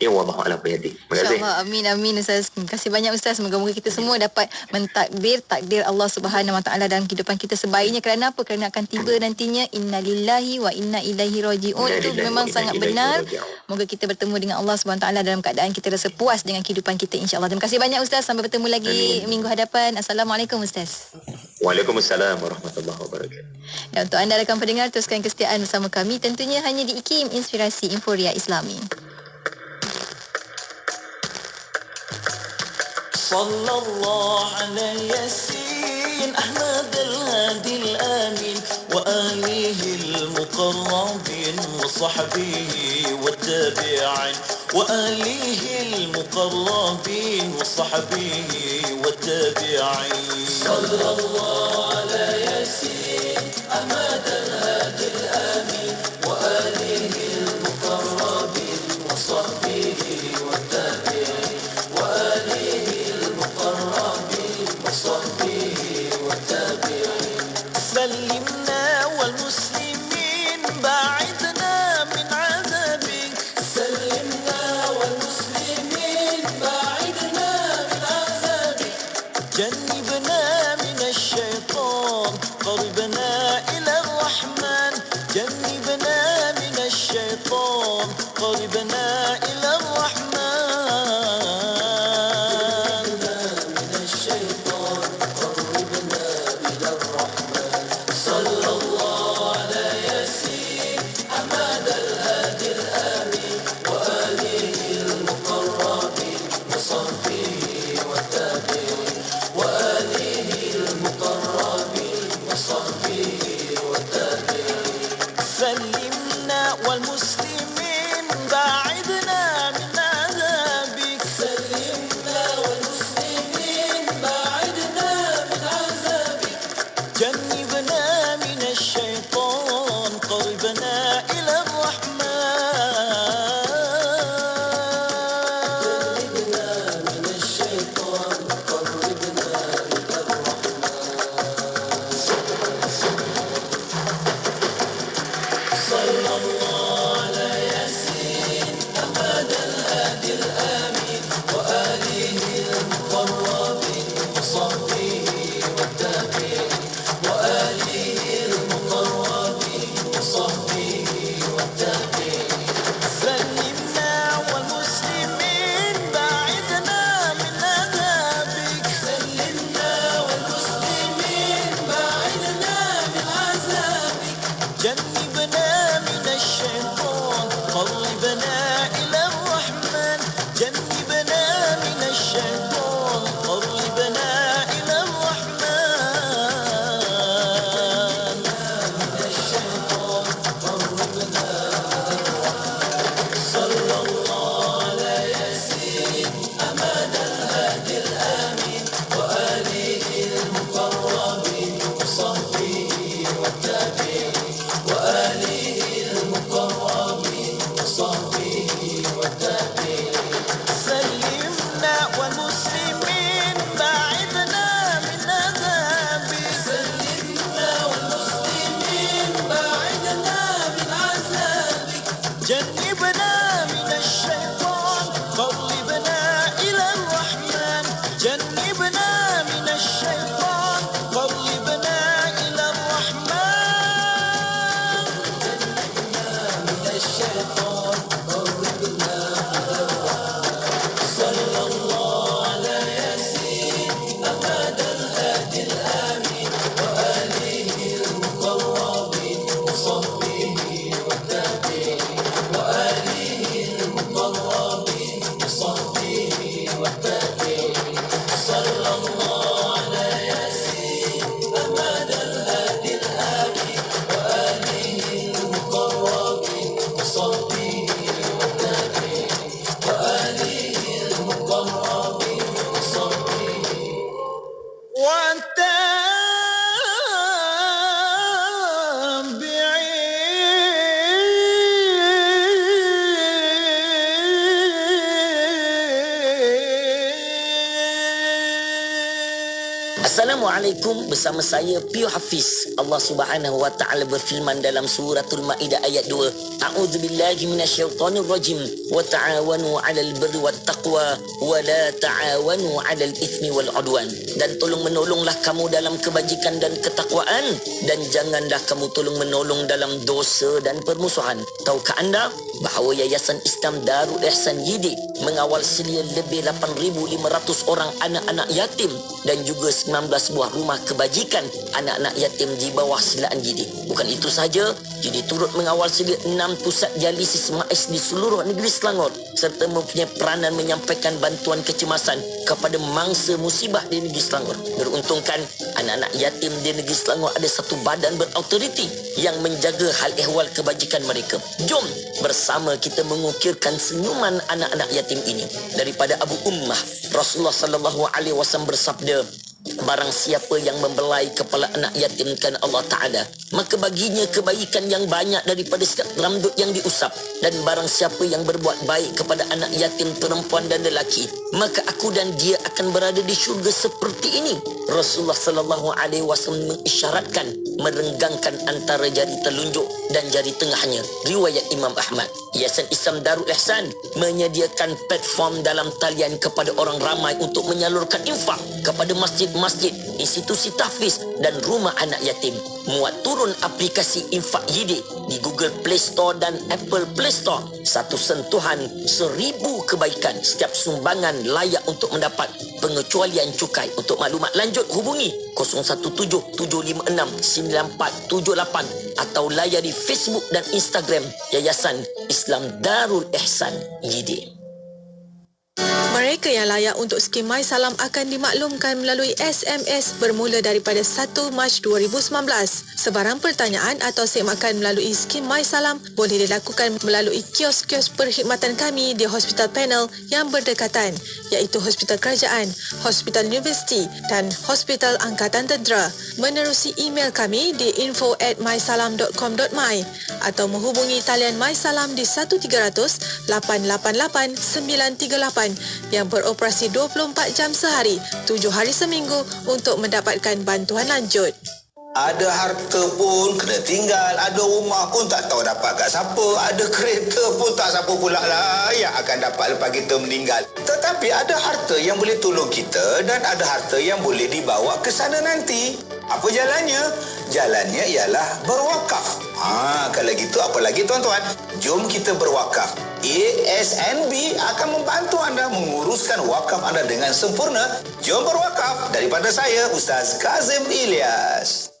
[SPEAKER 10] Ya, wallahu a'lam bishawab. Terima kasih.
[SPEAKER 6] InsyaAllah. Amin Ustaz. Terima kasih banyak Ustaz. Moga-moga kita semua dapat mentadbir takdir Allah Subhanahu Wa Taala dalam kehidupan kita sebaiknya. Kerana apa? Kerana akan tiba nantinya innalillahi wa inna ilaihi raji'un. Itu memang sangat benar. Moga kita bertemu dengan Allah Subhanahu Wa Taala dalam keadaan kita rasa puas dengan kehidupan kita, insya-Allah. Terima kasih banyak Ustaz. Sampai bertemu lagi minggu hadapan. Assalamualaikum Ustaz.
[SPEAKER 10] Waalaikumsalam warahmatullahi wabarakatuh.
[SPEAKER 6] Dan untuk anda rakan pendengar, teruskan kesetiaan bersama kami tentunya hanya di IKIM, Inspirasi Inforia Islami.
[SPEAKER 1] صلى الله على ياسين أحمد الهادي الآمين وآله المقربين وصحبه والتابعين وآله المقربين وصحبه والتابعين صلى الله على ياسين أحمد الهادي الآمين وآله المقربين وصحبه والتابعين وآله وصحبه والتابعين سلمنا والمسلمين باعدنا من عذابك سلمنا والمسلمين باعدنا من عذابك جنبنا من الشيطان قربنا إلى الرحمن جنبنا من الشيطان سلمنا والمسلمين باعدنا من عذابك سلمنا والمسلمين باعدنا من عذابك جنبنا من الشيطان قربنا إلى الرحمن جنبنا من الشيطان قربنا إلى الرحمن صلى الله على ياسين أحمد الهادي الآمين وآله المقربين وصحبه والتابعين وآله المقربين وصحبه والتابعين سلمنا والمسلمين باعدنا من عذابك سلمنا والمسلمين باعدنا من عذابك جنبنا من الشيطان قربنا إلى الرحمن جنبنا من الشيطان قربنا إلى الرحمن من الشيطان قربنا صلى الله على ياسين أحمد الهادي الآمين وآله المقربين وصحبه والتابعين وآله المقربين وصحبه والتابعين سلمنا والمسلمين باعدنا من عذابك سلمنا والمسلمين باعدنا من عذابك جنبنا من الشيطان قربنا إلى الرحمن جنبنا من الشيطان قربنا إلى الرحمن من الشيطان قربنا إلى الرحمن صلى الله على ياسين أحمد الهادي الآمين وآله المقربين وصحبه والتابعين وآله المقربين وصحبه والتابعين صلى الله على ياسين أحمد الهادي الآمين وآله المقربين وصحبه والتابعين وآله المقربين وصحبه
[SPEAKER 11] Assalamualaikum, bersama saya Pio Hafiz. Allah Subhanahu wa taala berfirman dalam suratul Maidah ayat 2, A'udzubillahi minasyaitonir rajim. Wa ta'awanu 'alal birri wat taqwa wa la ta'awanu 'alal itsmi wal 'udwan. Dan tolong menolonglah kamu dalam kebajikan dan ketakwaan, dan janganlah kamu tolong menolong dalam dosa dan permusuhan. Tahukah anda bahawa Yayasan Islam Darul Ihsan Yidik mengawal selia lebih 8,500 orang anak-anak yatim dan juga 19 buah rumah kebajikan anak-anak yatim di bawah Silaan Yidik. Bukan itu sahaja, Yidik turut mengawal selia 6 pusat dialisis MAIS di seluruh negeri Selangor serta mempunyai peranan menyampaikan bantuan kecemasan kepada mangsa musibah di negeri Selangor. Beruntungkan anak-anak yatim di negeri Selangor ada satu badan berautoriti yang menjaga hal ehwal kebajikan mereka. Jom bersama kita mengukirkan senyuman anak-anak yatim ini. Daripada Abu Ummah, Rasulullah sallallahu alaihi wasallam bersabda, barang siapa yang membelai kepala anak yatim kan Allah Ta'ala, maka baginya kebaikan yang banyak daripada setiap rambut yang diusap. Dan barang siapa yang berbuat baik kepada anak yatim perempuan dan lelaki, maka aku dan dia akan berada di syurga seperti ini. Rasulullah sallallahu alaihi wasallam mengisyaratkan merenggangkan antara jari telunjuk dan jari tengahnya. Riwayat Imam Ahmad. Yayasan Islam Darul Ihsan menyediakan platform dalam talian kepada orang ramai untuk menyalurkan infak kepada masjid masjid, institusi tahfiz dan rumah anak yatim. Muat turun aplikasi Infak YD di Google Play Store dan Apple Play Store. Satu sentuhan, 1000 kebaikan. Setiap sumbangan layak untuk mendapat pengecualian cukai. Untuk maklumat lanjut hubungi 0177569478 atau layari Facebook dan Instagram Yayasan Islam Darul Ihsan YD.
[SPEAKER 2] Mereka yang layak untuk skim MySalam akan dimaklumkan melalui SMS bermula daripada 1 Mac 2019. Sebarang pertanyaan atau semakan melalui skim MySalam boleh dilakukan melalui kios-kios perkhidmatan kami di hospital panel yang berdekatan, iaitu Hospital Kerajaan, Hospital Universiti dan Hospital Angkatan Tentera. Menerusi email kami di info@mysalam.com.my atau menghubungi talian MySalam di 1300 888 938 yang beroperasi 24 jam sehari, 7 hari seminggu untuk mendapatkan bantuan lanjut.
[SPEAKER 1] Ada harta pun kena tinggal, ada rumah pun tak tahu dapat kat siapa, ada kereta pun tak siapa pula lah yang akan dapat lepas kita meninggal. Tetapi ada harta yang boleh tolong kita dan ada harta yang boleh dibawa ke sana nanti. Apa jalannya? Jalannya ialah berwakaf. Kalau gitu apa lagi tuan-tuan? Jom kita berwakaf. ASNB akan membantu anda menguruskan wakaf anda dengan sempurna. Jom berwakaf. Daripada saya, Ustaz Kazim Ilyas.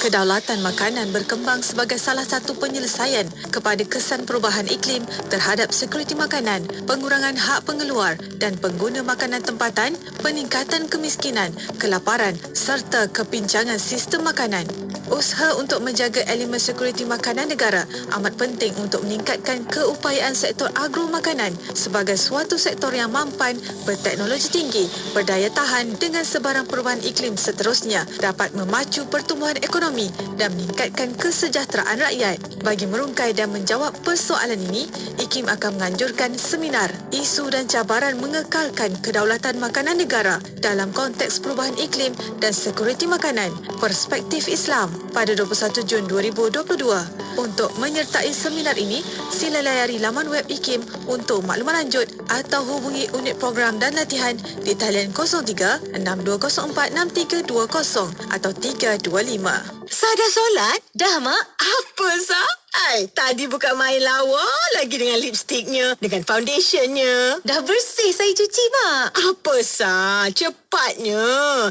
[SPEAKER 2] Kedaulatan makanan berkembang sebagai salah satu penyelesaian kepada kesan perubahan iklim terhadap sekuriti makanan, pengurangan hak pengeluar dan pengguna makanan tempatan, peningkatan kemiskinan, kelaparan serta kepincangan sistem makanan. Usaha untuk menjaga elemen sekuriti makanan negara amat penting untuk meningkatkan keupayaan sektor agro makanan sebagai suatu sektor yang mampan, berteknologi tinggi, berdaya tahan dengan sebarang perubahan iklim seterusnya dapat memacu pertumbuhan ekonomi dan meningkatkan kesejahteraan rakyat. Bagi merungkai dan menjawab persoalan ini, IKIM akan menganjurkan seminar isu dan cabaran mengekalkan kedaulatan makanan negara dalam konteks perubahan iklim dan sekuriti makanan, Perspektif Islam pada 21 Jun 2022. Untuk menyertai seminar ini, sila layari laman web IKIM untuk maklumat lanjut atau hubungi unit program dan latihan di talian 03 6204 6320 atau 325.
[SPEAKER 12] Sah dah solat? Dah, Mak. Apa, Sah? Tadi bukan main lawa lagi dengan lipstiknya, dengan foundationnya. Dah bersih saya cuci, Mak. Apa, Sah? Cepatnya.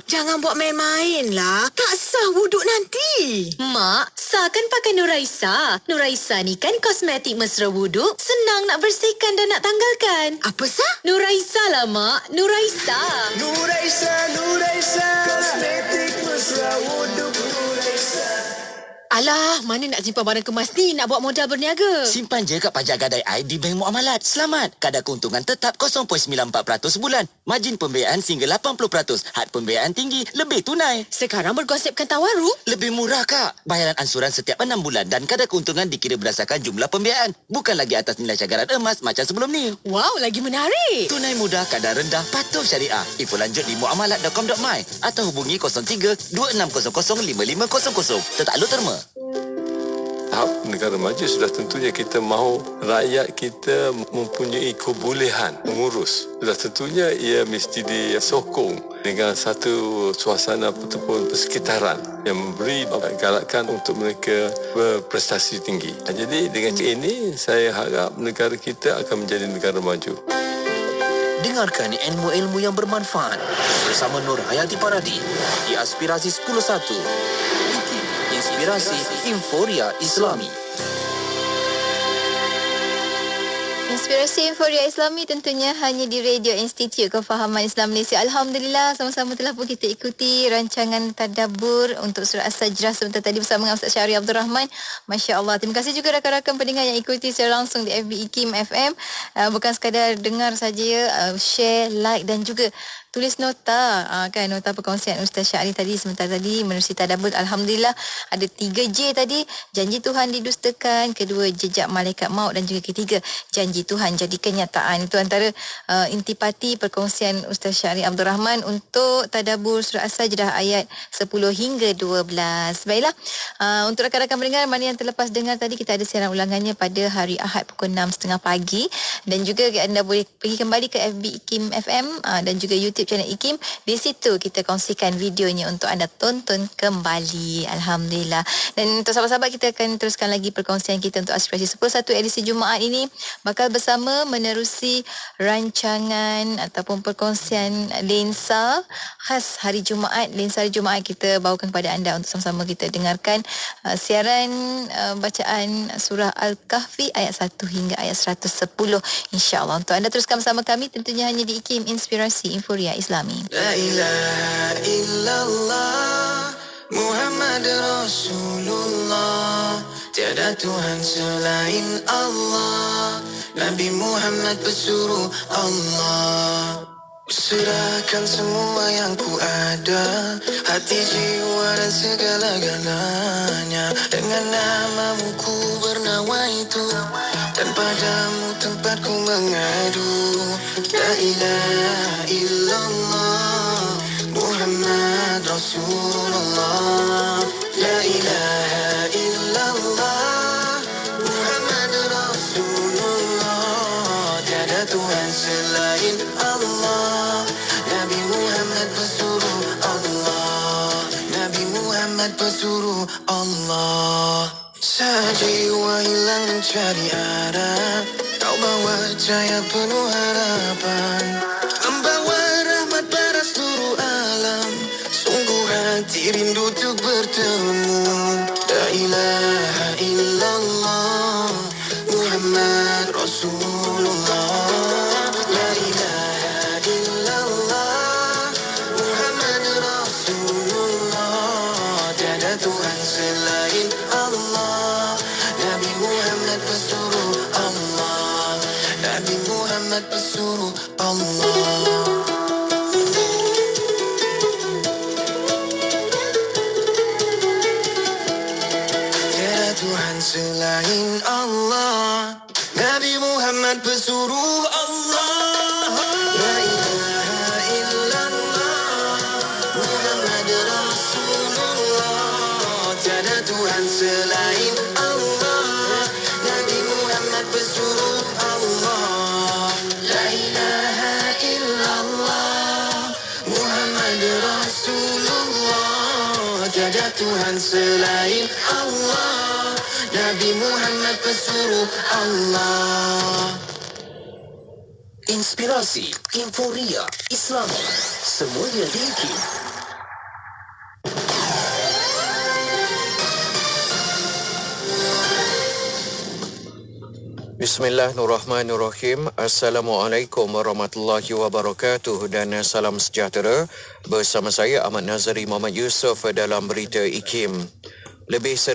[SPEAKER 12] Jangan buat main-main lah. Tak sah wuduk nanti.
[SPEAKER 13] Mak, Sah kan pakai Nuraisa. Nuraisa ni kan kosmetik mesra wuduk. Senang nak bersihkan dan nak tanggalkan.
[SPEAKER 12] Apa, Sah?
[SPEAKER 13] Nuraisa lah, Mak. Nuraisa.
[SPEAKER 1] Nuraisa. Kosmetik mesra wuduk Nuraisa.
[SPEAKER 12] Alah, mana nak simpan barang kemas ni, nak buat modal berniaga.
[SPEAKER 11] Simpan je kat pajak gadai I di Bank Muamalat. Selamat. Kadar keuntungan tetap 0.94% sebulan. Margin pembiayaan sehingga 80%. Had pembiayaan tinggi, lebih tunai.
[SPEAKER 12] Sekarang berkonsepkan tawaru.
[SPEAKER 11] Lebih murah, Kak. Bayaran ansuran setiap 6 bulan dan kadar keuntungan dikira berdasarkan jumlah pembiayaan. Bukan lagi atas nilai cagaran emas macam sebelum ni.
[SPEAKER 12] Wow, lagi menarik.
[SPEAKER 11] Tunai mudah, kadar rendah, patuh syariah. Info lanjut di muamalat.com.my atau hubungi 03 2600 5500. Tertakluk terma.
[SPEAKER 14] Tahap negara maju sudah tentunya kita mahu rakyat kita mempunyai kebolehan mengurus. Sudah tentunya ia mesti disokong dengan satu suasana ataupun persekitaran yang memberi galakan untuk mereka berprestasi tinggi. Jadi dengan ini saya harap negara kita akan menjadi negara maju.
[SPEAKER 9] Dengarkan ilmu-ilmu yang bermanfaat bersama Nur Hayati Paradi di Aspirasi 10.1. Inspirasi Inforia Islami.
[SPEAKER 7] Inspirasi Inforia Islami tentunya hanya di Radio Institut Kefahaman Islam Malaysia. Alhamdulillah, sama-sama telah pun kita ikuti rancangan tadabbur untuk surah As-Sajdah sebentar tadi bersama dengan Ustaz Syahri Abdul Rahman. Masya Allah. Terima kasih juga rakan-rakan pendengar yang ikuti secara langsung di FB IKIM FM. Bukan sekadar dengar saja, share, like dan juga tulis nota, kan, nota perkongsian Ustaz Syahri tadi sebentar tadi menerusi tadabbur. Alhamdulillah ada 3J tadi, janji Tuhan didustakan, kedua jejak malaikat maut dan juga ketiga janji Tuhan jadi kenyataan. Itu antara intipati perkongsian Ustaz Syahri Abdul Rahman untuk tadabbur surah As-Sajdah ayat 10 hingga 12. Baiklah, untuk rakan-rakan pendengar mana yang terlepas dengar tadi, kita ada siaran ulangannya pada hari Ahad pukul 6.30 pagi dan juga anda boleh pergi kembali ke FB IKIM FM dan juga YouTube
[SPEAKER 6] YouTube channel IKIM. Di situ kita kongsikan videonya untuk anda tonton kembali. Alhamdulillah. Dan untuk sahabat-sahabat, kita akan teruskan lagi perkongsian kita untuk Aspirasi 10.1 edisi Jumaat ini. Bakal bersama menerusi rancangan ataupun perkongsian lensa khas hari Jumaat. Lensa hari Jumaat kita bawakan kepada anda untuk sama-sama kita dengarkan siaran bacaan surah Al-Kahfi ayat 1 hingga ayat 110, insya-Allah. Untuk anda teruskan bersama kami tentunya hanya di IKIM, Inspirasi Inforia Islami.
[SPEAKER 15] La ilaha illallah Muhammad Rasulullah, tiada Tuhan selain Allah, Nabi Muhammad pesuruh Allah. Serahkan semua yang ku ada, hati, jiwa dan segala-galanya. Dengan namamu ku bernawa itu, dan padamu tempat ku mengadu. La ilaha illallah Muhammad Rasulullah, la ilaha illallah Muhammad Rasulullah, tiada Tuhan selain Allah, Nabi Muhammad pesuruh Allah, Nabi Muhammad pesuruh Allah. Sejiwa hilang mencari arah, kau bawa cahaya penuh harapan, membawa rahmat pada seluruh alam. Sungguh hati rindu untuk bertemu. La ilaha illallah Muhammad Rasulullah, la ilaha illallah Muhammad Rasulullah, tiada Tuhan selain Allah, Nabi Muhammad pesuruh Allah, Nabi Muhammad pesuruh Allah. Tiada Tuhan selain Allah, Nabi Muhammad pesuruh Allah. La ilaha illallah Muhammad Rasulullah, tiada Tuhan selain Allah, Nabi Muhammad pesuruh Allah. La ilaha illallah Muhammad Rasulullah, tiada Tuhan selain Allah, Nabi Muhammad pesuruh Allah.
[SPEAKER 9] Inspirasi Inforia Islami, semuanya di IKIM.
[SPEAKER 16] Bismillahirrahmanirrahim. Assalamualaikum warahmatullahi wabarakatuh dan salam sejahtera. Bersama saya Ahmad Nazari Muhammad Yusof dalam berita IKIM. Lebih